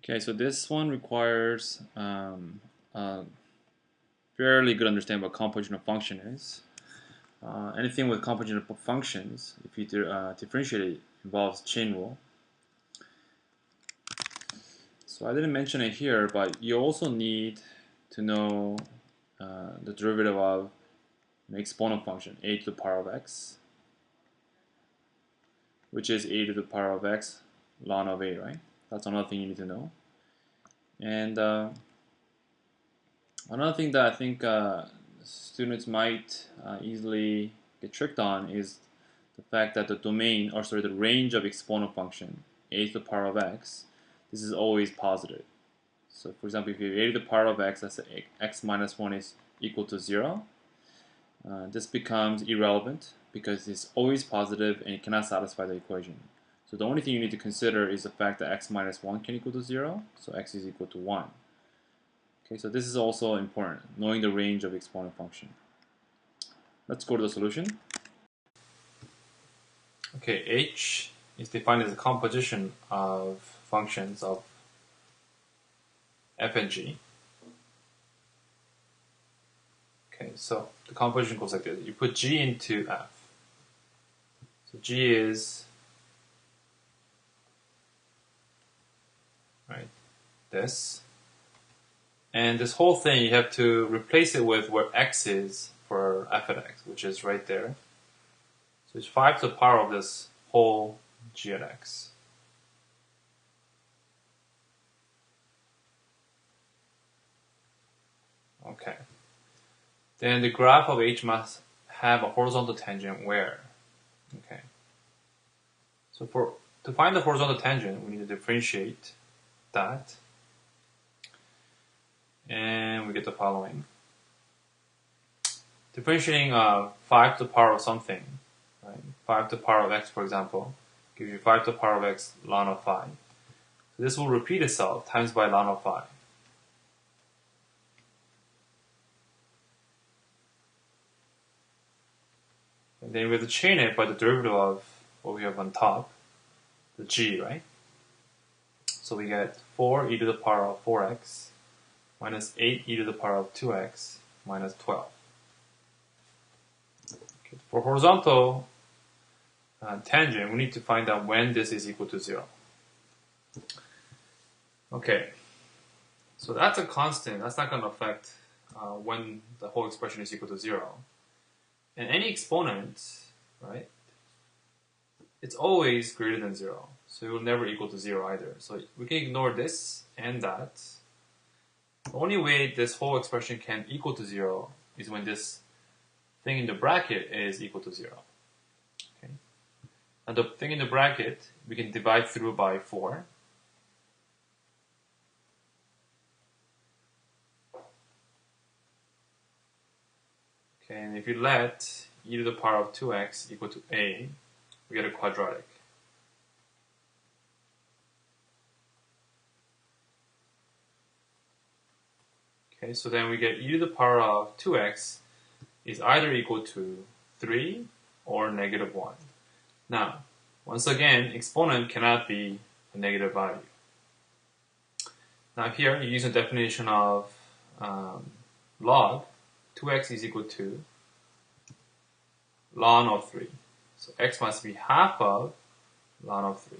Okay, so this one requires a fairly good understanding what composition of function is. Anything with composition of functions, if you differentiate it, involves chain rule. So I didn't mention it here, but you also need to know the derivative of an exponent function, a to the power of x, which is a to the power of x ln of a, right? That's another thing you need to know. And another thing that I think students might easily get tricked on is the fact that the domain, or sorry, the range of exponent function, a to the power of x, this is always positive. So for example, if you have a to the power of x, let's say x minus 1 is equal to 0, this becomes irrelevant because it's always positive and it cannot satisfy the equation. So the only thing you need to consider is the fact that x minus 1 can equal to 0, so x is equal to 1. Okay, so this is also important, knowing the range of exponent function. Let's go to the solution. Okay, H is defined as a composition of functions of f and g. Okay, so the composition goes like this. You put g into f. So g is this. And this whole thing, you have to replace it with where x is for f at x, which is right there. So it's 5 to the power of this whole g at x. Okay. Then the graph of h must have a horizontal tangent where? Okay. So to find the horizontal tangent, we need to differentiate that. And we get the following. Differentiating 5 to the power of something, right? 5 to the power of x, for example, gives you 5 to the power of x ln of phi. So this will repeat itself times by ln of phi. And then we have to chain it by the derivative of what we have on top, the g, right? So we get 4 e to the power of 4x minus 8 e to the power of 2x minus 12. Okay. For horizontal tangent, we need to find out when this is equal to 0. Okay, so that's a constant. That's not going to affect when the whole expression is equal to 0. And any exponent, right, it's always greater than 0. So it will never equal to 0 either. So we can ignore this and that. The only way this whole expression can equal to 0 is when this thing in the bracket is equal to 0. Okay. And the thing in the bracket, we can divide through by 4. Okay, and if you let e to the power of 2x equal to a, we get a quadratic. Okay, so then we get e to the power of 2x is either equal to 3 or negative 1. Now, once again, exponent cannot be a negative value. Now here, you use a definition of log. 2x is equal to ln of 3. So x must be half of ln of 3.